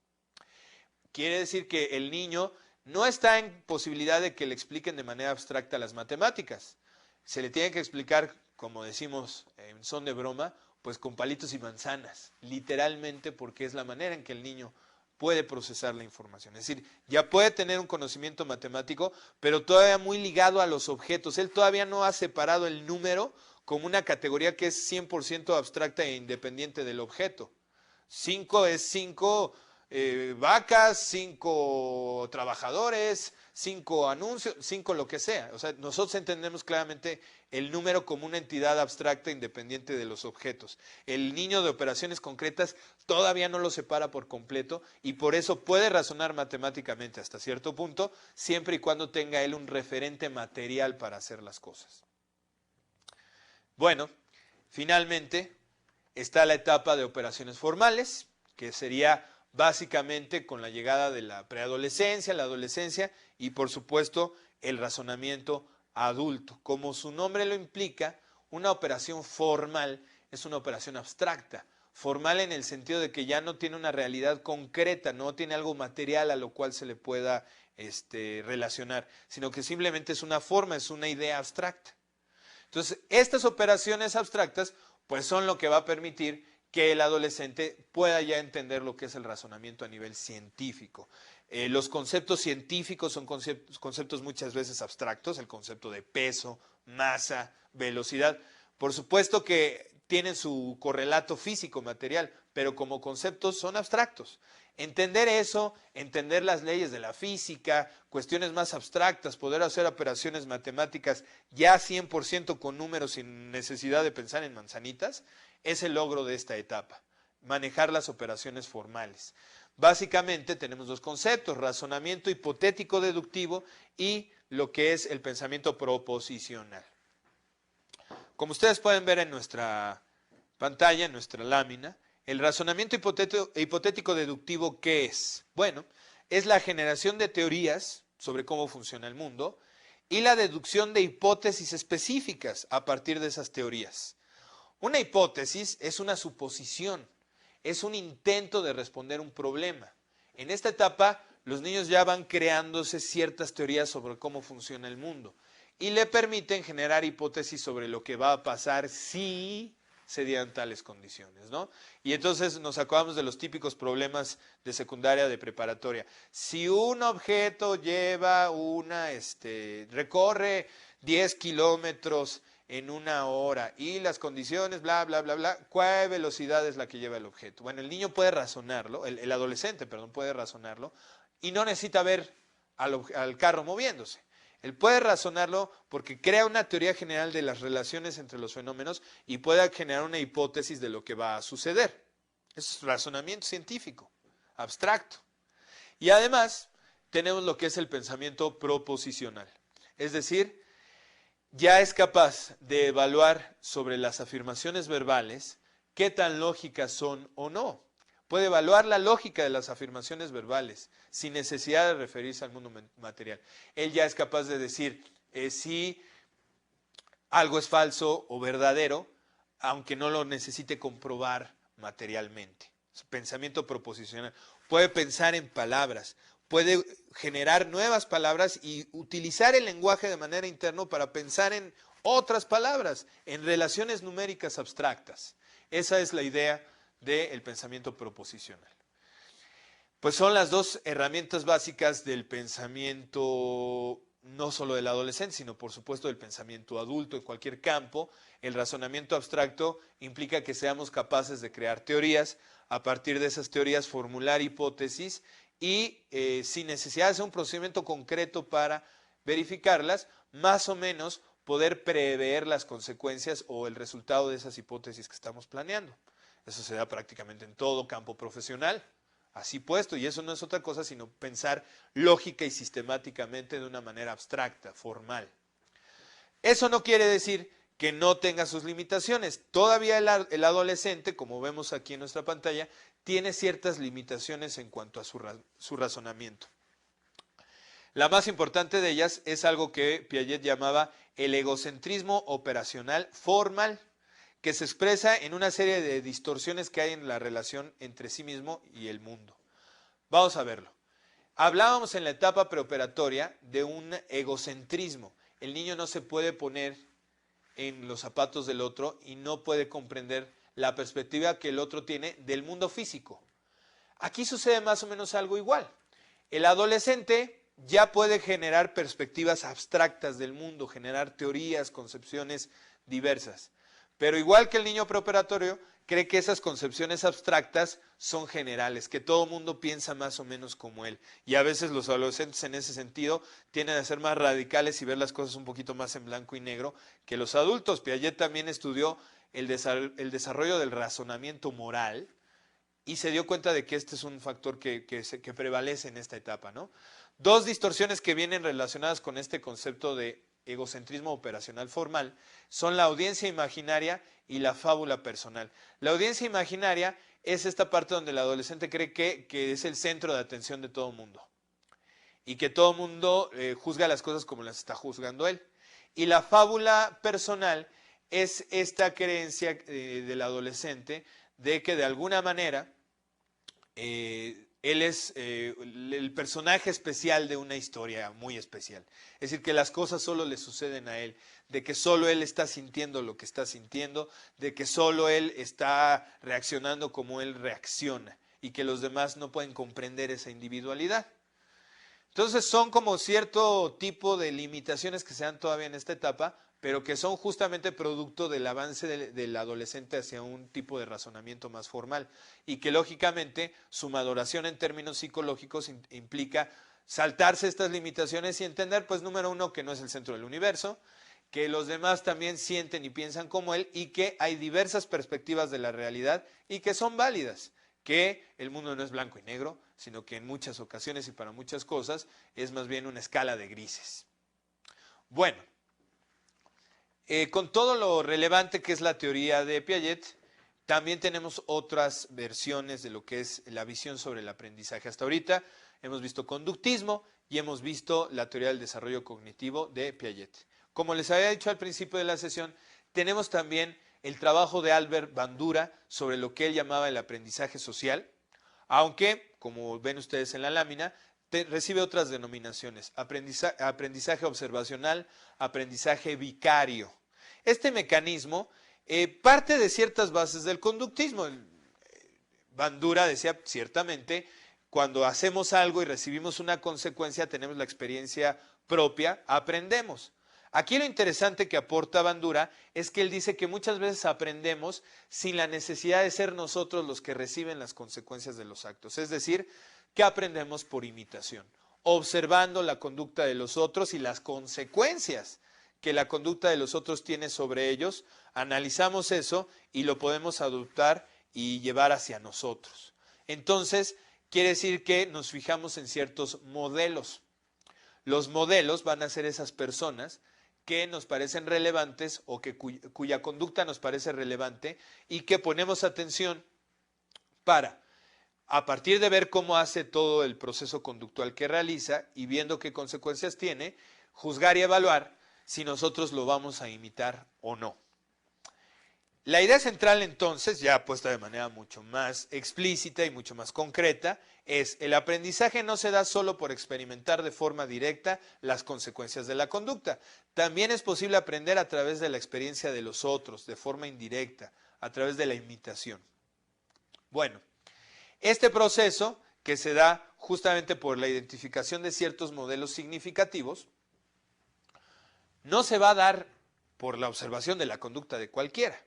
Quiere decir que el niño no está en posibilidad de que le expliquen de manera abstracta las matemáticas. Se le tiene que explicar, como decimos en son de broma, pues con palitos y manzanas, literalmente, porque es la manera en que el niño puede procesar la información. Es decir, ya puede tener un conocimiento matemático, pero todavía muy ligado a los objetos. Él todavía no ha separado el número como una categoría que es 100% abstracta e independiente del objeto. 5 es 5 vacas, 5 trabajadores, 5 anuncios, 5 lo que sea. O sea, nosotros entendemos claramente el número como una entidad abstracta independiente de los objetos. El niño de operaciones concretas todavía no lo separa por completo y por eso puede razonar matemáticamente hasta cierto punto, siempre y cuando tenga él un referente material para hacer las cosas. Bueno, finalmente está la etapa de operaciones formales, que sería básicamente con la llegada de la preadolescencia, la adolescencia y por supuesto el razonamiento adulto. Como su nombre lo implica, Una operación formal es una operación abstracta. Formal en el sentido de que ya no tiene una realidad concreta, no tiene algo material a lo cual se le pueda relacionar, sino que simplemente es una forma, es una idea abstracta. Entonces, estas operaciones abstractas pues son lo que va a permitir que el adolescente pueda ya entender lo que es el razonamiento a nivel científico. Los conceptos científicos son conceptos muchas veces abstractos, el concepto de peso, masa, velocidad. Por supuesto que tienen su correlato físico, material, pero como conceptos son abstractos. Entender eso, entender las leyes de la física, cuestiones más abstractas, poder hacer operaciones matemáticas ya 100% con números sin necesidad de pensar en manzanitas, es el logro de esta etapa, manejar las operaciones formales. Básicamente tenemos dos conceptos, razonamiento hipotético deductivo y lo que es el pensamiento proposicional. Como ustedes pueden ver en nuestra pantalla, en nuestra lámina, el razonamiento hipotético deductivo, ¿qué es? Bueno, es la generación de teorías sobre cómo funciona el mundo y la deducción de hipótesis específicas a partir de esas teorías. Una hipótesis es una suposición, es un intento de responder un problema. En esta etapa, los niños ya van creándose ciertas teorías sobre cómo funciona el mundo y le permiten generar hipótesis sobre lo que va a pasar si se dieran tales condiciones, ¿no? Y entonces nos acordamos de los típicos problemas de secundaria, de preparatoria. Si un objeto lleva recorre 10 kilómetros en una hora y las condiciones, bla, bla, bla, bla, ¿cuál velocidad es la que lleva el objeto? Bueno, el niño puede razonarlo, el adolescente, perdón, puede razonarlo y no necesita ver al carro moviéndose. Él puede razonarlo porque crea una teoría general de las relaciones entre los fenómenos y puede generar una hipótesis de lo que va a suceder. Eso es razonamiento científico, abstracto. Y además tenemos lo que es el pensamiento proposicional. Es decir, ya es capaz de evaluar sobre las afirmaciones verbales qué tan lógicas son o no. Puede evaluar la lógica de las afirmaciones verbales sin necesidad de referirse al mundo material. Él ya es capaz de decir si algo es falso o verdadero, aunque no lo necesite comprobar materialmente. Pensamiento proposicional. Puede pensar en palabras, puede generar nuevas palabras y utilizar el lenguaje de manera interna para pensar en otras palabras, en relaciones numéricas abstractas. Esa es la idea del pensamiento proposicional. Pues son las dos herramientas básicas del pensamiento, no solo del adolescente, sino por supuesto del pensamiento adulto en cualquier campo. El razonamiento abstracto implica que seamos capaces de crear teorías, a partir de esas teorías formular hipótesis y sin necesidad de hacer un procedimiento concreto para verificarlas, más o menos poder prever las consecuencias o el resultado de esas hipótesis que estamos planeando. Eso se da prácticamente en todo campo profesional, así puesto, y eso no es otra cosa sino pensar lógica y sistemáticamente de una manera abstracta, formal. Eso no quiere decir que no tenga sus limitaciones. Todavía el adolescente, como vemos aquí en nuestra pantalla, tiene ciertas limitaciones en cuanto a su razonamiento. La más importante de ellas es algo que Piaget llamaba el egocentrismo operacional formal, que se expresa en una serie de distorsiones que hay en la relación entre sí mismo y el mundo. Vamos a verlo. Hablábamos en la etapa preoperatoria de un egocentrismo. El niño no se puede poner en los zapatos del otro y no puede comprender la perspectiva que el otro tiene del mundo físico. Aquí sucede más o menos algo igual. El adolescente ya puede generar perspectivas abstractas del mundo, generar teorías, concepciones diversas. Pero igual que el niño preoperatorio, cree que esas concepciones abstractas son generales, que todo mundo piensa más o menos como él. Y a veces los adolescentes en ese sentido tienden a ser más radicales y ver las cosas un poquito más en blanco y negro que los adultos. Piaget también estudió el desarrollo del razonamiento moral y se dio cuenta de que este es un factor que prevalece en esta etapa, ¿no? Dos distorsiones que vienen relacionadas con este concepto de egocentrismo operacional formal son la audiencia imaginaria y la fábula personal. La audiencia imaginaria es esta parte donde el adolescente cree que es el centro de atención de todo el mundo y que todo el mundo juzga las cosas como las está juzgando él. Y la fábula personal es esta creencia del adolescente de que de alguna manera él es el personaje especial de una historia muy especial. Es decir, que las cosas solo le suceden a él, de que solo él está sintiendo lo que está sintiendo, de que solo él está reaccionando como él reacciona y que los demás no pueden comprender esa individualidad. Entonces son como cierto tipo de limitaciones que se dan todavía en esta etapa, pero que son justamente producto del avance del adolescente hacia un tipo de razonamiento más formal y que lógicamente su maduración en términos psicológicos implica saltarse estas limitaciones y entender, pues número uno, que no es el centro del universo, que los demás también sienten y piensan como él y que hay diversas perspectivas de la realidad y que son válidas, que el mundo no es blanco y negro, sino que en muchas ocasiones y para muchas cosas es más bien una escala de grises. Bueno, con todo lo relevante que es la teoría de Piaget, también tenemos otras versiones de lo que es la visión sobre el aprendizaje. Hasta ahorita hemos visto conductismo y hemos visto la teoría del desarrollo cognitivo de Piaget. Como les había dicho al principio de la sesión, tenemos también el trabajo de Albert Bandura sobre lo que él llamaba el aprendizaje social, aunque, como ven ustedes en la lámina, recibe otras denominaciones: aprendizaje observacional, aprendizaje vicario. Este mecanismo parte de ciertas bases del conductismo. Bandura decía, ciertamente, cuando hacemos algo y recibimos una consecuencia, tenemos la experiencia propia, aprendemos. Aquí lo interesante que aporta Bandura es que él dice que muchas veces aprendemos sin la necesidad de ser nosotros los que reciben las consecuencias de los actos. Es decir, que aprendemos por imitación, observando la conducta de los otros y las consecuencias que la conducta de los otros tiene sobre ellos, analizamos eso y lo podemos adoptar y llevar hacia nosotros. Entonces, quiere decir que nos fijamos en ciertos modelos. Los modelos van a ser esas personas que nos parecen relevantes o que cuya conducta nos parece relevante y que ponemos atención para, a partir de ver cómo hace todo el proceso conductual que realiza y viendo qué consecuencias tiene, juzgar y evaluar si nosotros lo vamos a imitar o no. La idea central entonces, ya puesta de manera mucho más explícita y mucho más concreta, es: el aprendizaje no se da solo por experimentar de forma directa las consecuencias de la conducta. También es posible aprender a través de la experiencia de los otros, de forma indirecta, a través de la imitación. Bueno, este proceso, que se da justamente por la identificación de ciertos modelos significativos, no se va a dar por la observación de la conducta de cualquiera.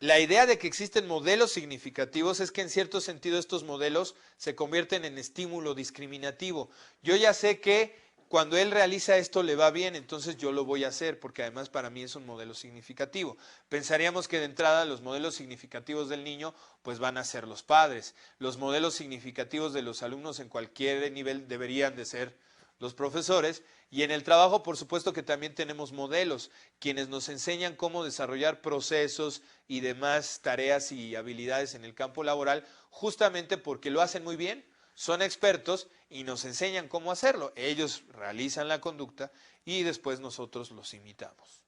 La idea de que existen modelos significativos es que en cierto sentido estos modelos se convierten en estímulo discriminativo. Yo ya sé que cuando él realiza esto le va bien, entonces yo lo voy a hacer, porque además para mí es un modelo significativo. Pensaríamos que de entrada los modelos significativos del niño pues van a ser los padres. Los modelos significativos de los alumnos en cualquier nivel deberían de ser los profesores, y en el trabajo por supuesto que también tenemos modelos, quienes nos enseñan cómo desarrollar procesos y demás tareas y habilidades en el campo laboral, justamente porque lo hacen muy bien, son expertos y nos enseñan cómo hacerlo. Ellos realizan la conducta y después nosotros los imitamos.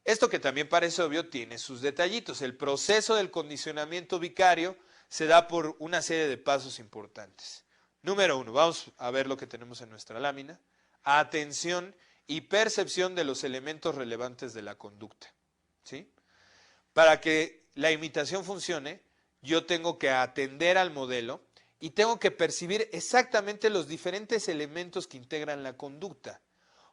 Esto, que también parece obvio, tiene sus detallitos. El proceso del condicionamiento vicario se da por una serie de pasos importantes. Número uno, vamos a ver lo que tenemos en nuestra lámina: atención y percepción de los elementos relevantes de la conducta. ¿Sí? Para que la imitación funcione, yo tengo que atender al modelo y tengo que percibir exactamente los diferentes elementos que integran la conducta.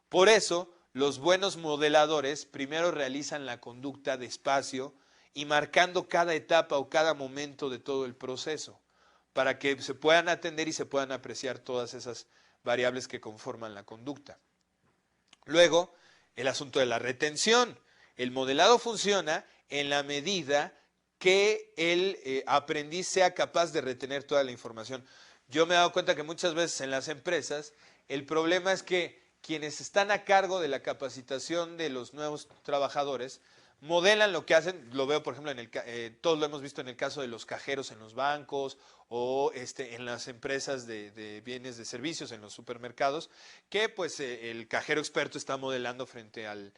Por eso, los buenos modeladores primero realizan la conducta despacio y marcando cada etapa o cada momento de todo el proceso, para que se puedan atender y se puedan apreciar todas esas variables que conforman la conducta. Luego, el asunto de la retención. El modelado funciona en la medida que el aprendiz sea capaz de retener toda la información. Yo me he dado cuenta que muchas veces en las empresas el problema es que quienes están a cargo de la capacitación de los nuevos trabajadores modelan lo que hacen. Lo veo, por ejemplo, todos lo hemos visto en el caso de los cajeros en los bancos o en las empresas de bienes de servicios, en los supermercados, que pues el cajero experto está modelando frente al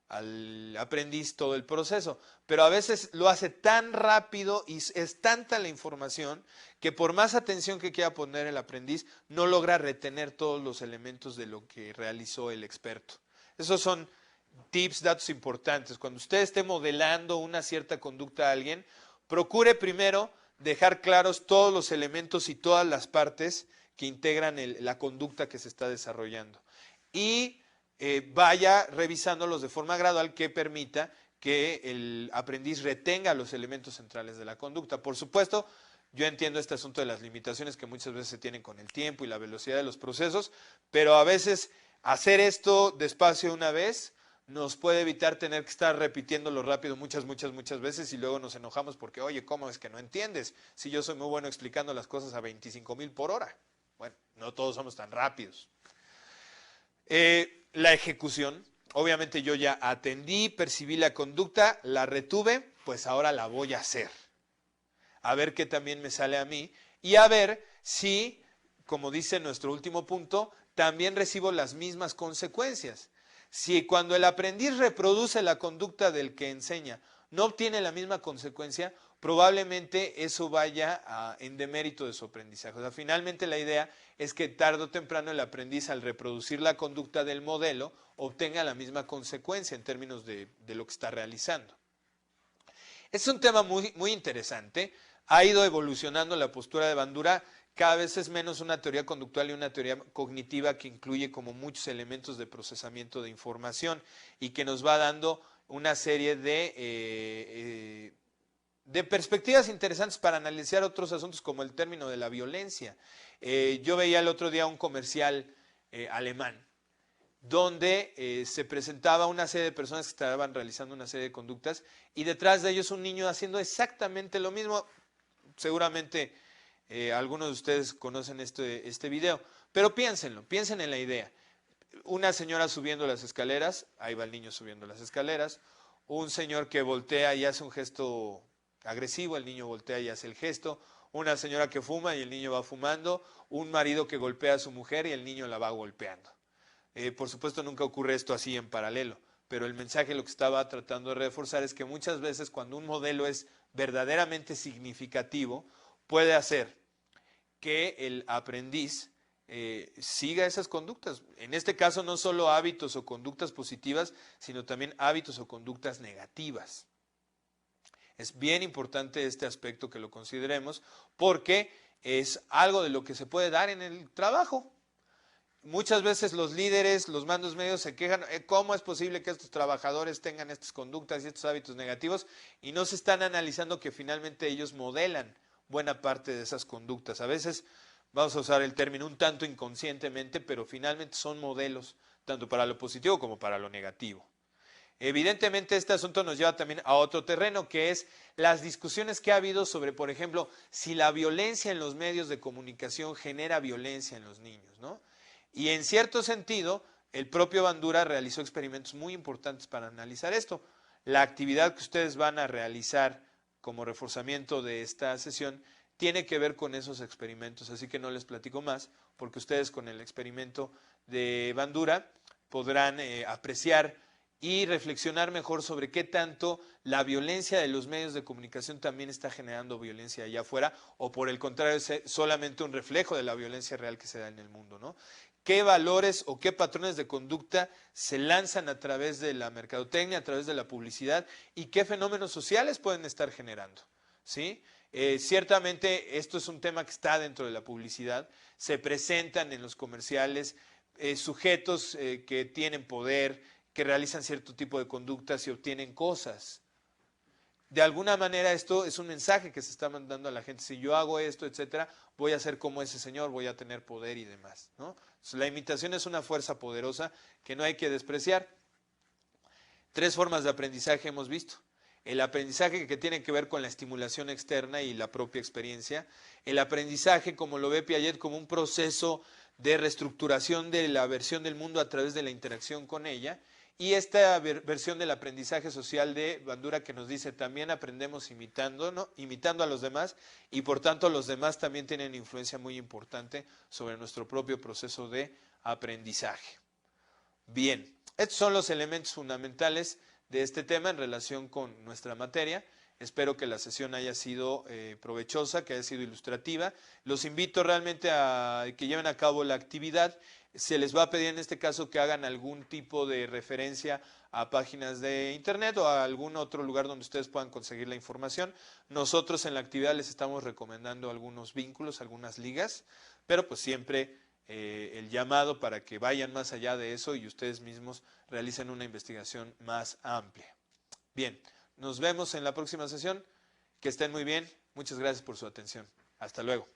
al aprendiz todo el proceso, pero a veces lo hace tan rápido y es tanta la información que por más atención que quiera poner el aprendiz, no logra retener todos los elementos de lo que realizó el experto. Esos son tips, datos importantes. Cuando usted esté modelando una cierta conducta a alguien, procure primero dejar claros todos los elementos y todas las partes que integran la conducta que se está desarrollando. Y vaya revisándolos de forma gradual que permita que el aprendiz retenga los elementos centrales de la conducta. Por supuesto, yo entiendo este asunto de las limitaciones que muchas veces se tienen con el tiempo y la velocidad de los procesos, pero a veces hacer esto despacio una vez nos puede evitar tener que estar repitiéndolo rápido muchas veces y luego nos enojamos porque, oye, ¿cómo es que no entiendes? Si yo soy muy bueno explicando las cosas a 25,000 por hora. Bueno, no todos somos tan rápidos. La ejecución. Obviamente yo ya atendí, percibí la conducta, la retuve, pues ahora la voy a hacer. A ver qué también me sale a mí y a ver si, como dice nuestro último punto, también recibo las mismas consecuencias. Si cuando el aprendiz reproduce la conducta del que enseña no obtiene la misma consecuencia, probablemente eso vaya en demérito de su aprendizaje. O sea, finalmente la idea es que tarde o temprano el aprendiz al reproducir la conducta del modelo obtenga la misma consecuencia en términos de lo que está realizando. Es un tema muy interesante. Ha ido evolucionando la postura de Bandura. Cada vez es menos una teoría conductual y una teoría cognitiva que incluye como muchos elementos de procesamiento de información y que nos va dando una serie de perspectivas interesantes para analizar otros asuntos como el término de la violencia. Yo veía el otro día un comercial alemán donde se presentaba una serie de personas que estaban realizando una serie de conductas y detrás de ellos un niño haciendo exactamente lo mismo. Seguramente algunos de ustedes conocen este video, pero piénsenlo, piensen en la idea. Una señora subiendo las escaleras, ahí va el niño subiendo las escaleras, un señor que voltea y hace un gesto agresivo, el niño voltea y hace el gesto, una señora que fuma y el niño va fumando, un marido que golpea a su mujer y el niño la va golpeando. Por supuesto nunca ocurre esto así en paralelo, pero el mensaje lo que estaba tratando de reforzar es que muchas veces cuando un modelo es verdaderamente significativo, puede hacer que el aprendiz siga esas conductas. En este caso no solo hábitos o conductas positivas, sino también hábitos o conductas negativas. Es bien importante este aspecto que lo consideremos porque es algo de lo que se puede dar en el trabajo. Muchas veces los líderes, los mandos medios se quejan, ¿cómo es posible que estos trabajadores tengan estas conductas y estos hábitos negativos? Y no se están analizando que finalmente ellos modelan buena parte de esas conductas. A veces vamos a usar el término un tanto inconscientemente, pero finalmente son modelos tanto para lo positivo como para lo negativo. Evidentemente este asunto nos lleva también a otro terreno, que es las discusiones que ha habido sobre, por ejemplo, si la violencia en los medios de comunicación genera violencia en los niños, ¿no? Y en cierto sentido, el propio Bandura realizó experimentos muy importantes para analizar esto. La actividad que ustedes van a realizar como reforzamiento de esta sesión tiene que ver con esos experimentos, así que no les platico más, porque ustedes con el experimento de Bandura podrán apreciar y reflexionar mejor sobre qué tanto la violencia de los medios de comunicación también está generando violencia allá afuera, o por el contrario es solamente un reflejo de la violencia real que se da en el mundo, ¿no? ¿Qué valores o qué patrones de conducta se lanzan a través de la mercadotecnia, a través de la publicidad y qué fenómenos sociales pueden estar generando? ¿Sí? Ciertamente esto es un tema que está dentro de la publicidad, se presentan en los comerciales sujetos que tienen poder, que realizan cierto tipo de conductas y obtienen cosas. De alguna manera esto es un mensaje que se está mandando a la gente. Si yo hago esto, etcétera, voy a ser como ese señor, voy a tener poder y demás, ¿no? La imitación es una fuerza poderosa que no hay que despreciar. 3 formas de aprendizaje hemos visto. El aprendizaje que tiene que ver con la estimulación externa y la propia experiencia. El aprendizaje, como lo ve Piaget, como un proceso de reestructuración de la versión del mundo a través de la interacción con ella. Y esta versión del aprendizaje social de Bandura que nos dice también aprendemos imitando, ¿no? Imitando a los demás y por tanto los demás también tienen influencia muy importante sobre nuestro propio proceso de aprendizaje. Bien, Estos son los elementos fundamentales de este tema en relación con nuestra materia. Espero que la sesión haya sido provechosa, que haya sido ilustrativa. Los invito realmente a que lleven a cabo la actividad. Se les va a pedir en este caso que hagan algún tipo de referencia a páginas de internet o a algún otro lugar donde ustedes puedan conseguir la información. Nosotros en la actividad les estamos recomendando algunos vínculos, algunas ligas, pero pues siempre el llamado para que vayan más allá de eso y ustedes mismos realicen una investigación más amplia. Bien, nos vemos en la próxima sesión. Que estén muy bien. Muchas gracias por su atención. Hasta luego.